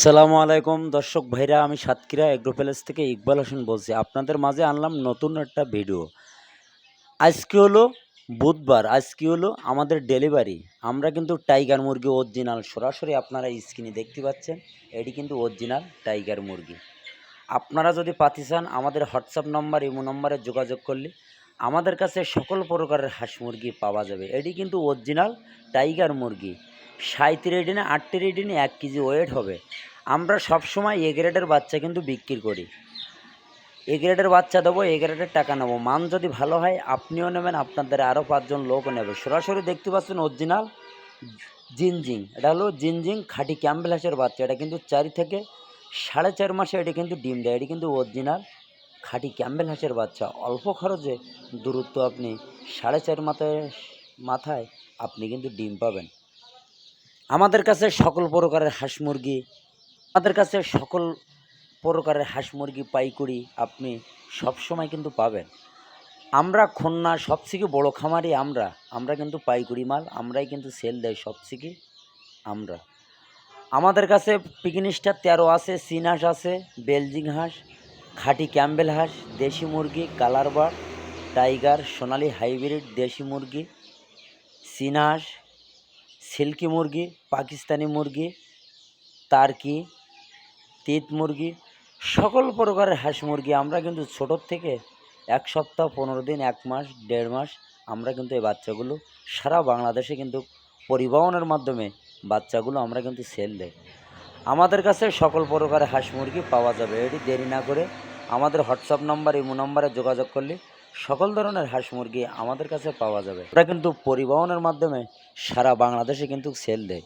সালামু আলাইকুম দর্শক ভাইরা, আমি সাতক্ষীরা এগ্রো প্যালেস থেকে ইকবাল হোসেন বলছি। আপনাদের মাঝে আনলাম নতুন একটা ভিডিও। আজকে হলো বুধবার, আজকে হলো আমাদের ডেলিভারি। আমরা কিন্তু টাইগার মুরগি অরিজিনাল সরাসরি আপনারা স্ক্রিনে দেখতে পাচ্ছেন, এটি কিন্তু অরিজিনাল টাইগার মুরগি। আপনারা যদি পাতি চান আমাদের হোয়াটসঅ্যাপ নম্বর ইমো নম্বরে যোগাযোগ করলে আমাদের কাছে সকল প্রকারের হাঁস মুরগি পাওয়া যাবে। এটি কিন্তু অরিজিনাল টাইগার মুরগি। 37 দিনে 38 দিনে 1 কেজি ওয়েট হবে। আমরা সবসময় এ গ্রেডের বাচ্চা কিন্তু বিক্রি করি। এ গ্রেডের বাচ্চা দেবো, এ গ্রেডের টাকা নেবো। মান যদি ভালো হয় আপনিও নেবেন, আপনাদের আরও 5 জন লোকও নেবে। সরাসরি দেখতে পাচ্ছেন অরিজিনাল জিনজিং। এটা হলো জিনজিং খাঁটি ক্যাম্বেল হাঁসের বাচ্চা। এটা কিন্তু 4 থেকে 4.5 মাসে এটি কিন্তু ডিম দেয়। এটি কিন্তু অরিজিনাল খাঁটি ক্যাম্বেল হাঁসের বাচ্চা। অল্প খরচে দূরত্ব আপনি 4.5 মাথায় আপনি কিন্তু ডিম পাবেন। আমাদের কাছে সকল প্রকারের হাঁস মুরগি পাইকারি আপনি সবসময় কিন্তু পাবেন। আমরা খুলনা সবথেকে বড় খামারি, আমরা কিন্তু পাইকারি মাল আমরাই কিন্তু সেল দেয় সবথেকে। আমাদের কাছে পিকিং স্টার 13 আছে, চীন হাঁস আছে, বেলজিং হাঁস, খাঁটি ক্যাম্বেল হাঁস, দেশি মুরগি, কালার বার্ড, টাইগার, সোনালি হাইব্রিড দেশি মুরগি, চীন হাঁস, সিল্কি মুরগি, পাকিস্তানি মুরগি, টার্কি, তিত মুরগি, সকল প্রকারের হাঁস মুরগি আমরা কিন্তু ছোটোর থেকে 1 সপ্তাহ, 15 দিন, 1 মাস, 1.5 মাস আমরা কিন্তু এই বাচ্চাগুলো সারা বাংলাদেশে কিন্তু পরিবহনের মাধ্যমে বাচ্চাগুলো আমরা কিন্তু সেল দেই। আমাদের কাছে সকল প্রকারের হাঁস মুরগি পাওয়া যাবে। এটি দেরি না করে আমাদের হোয়াটসঅ্যাপ নাম্বার ইমো নম্বরে যোগাযোগ করলে সকল ধরনের হাঁস মুরগি আমাদের কাছে পাওয়া যাবে। ওরা কিন্তু পরিবহনের মাধ্যমে সারা বাংলাদেশে কিন্তু সেল দেয়।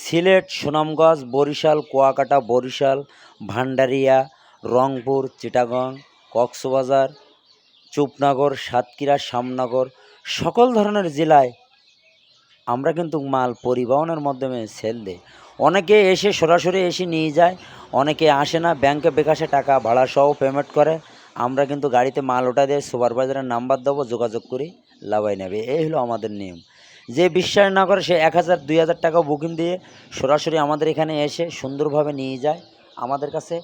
সিলেট, সুনামগঞ্জ, বরিশাল, কুয়াকাটা, বরিশাল, ভান্ডারিয়া, রংপুর, চিটাগং, কক্সবাজার, চুপনগর, সাতক্ষীরা, শ্যামনগর সকল ধরনের জেলায় আমরা কিন্তু মাল পরিবহনের মাধ্যমে সেল দিই। অনেকে এসে সরাসরি এসে নিয়ে যায়, অনেকে আসে না, ব্যাংকে বিকাশে টাকা ভাড়া সহ পেমেন্ট করে। আমরা কিন্তু গাড়িতে মাল ওঠা দিয়ে সুপারভাইজারের নাম্বার দেবো, যোগাযোগ করি লাভাই নেবে। এই হলো আমাদের নিয়ম। যে বিশ্বাস না করে সে 1000 2000 টাকা বুকিং দিয়ে সরাসরি আমাদের এখানে এসে সুন্দরভাবে নিয়ে যায়। আমাদের কাছে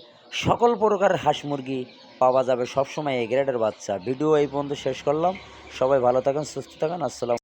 সকল প্রকারের হাঁস মুরগি পাওয়া যাবে সবসময় এ গ্রেডের বাচ্চা। ভিডিও এই পর্যন্ত শেষ করলাম। সবাই ভালো থাকেন, সুস্থ থাকেন। আসসালাম।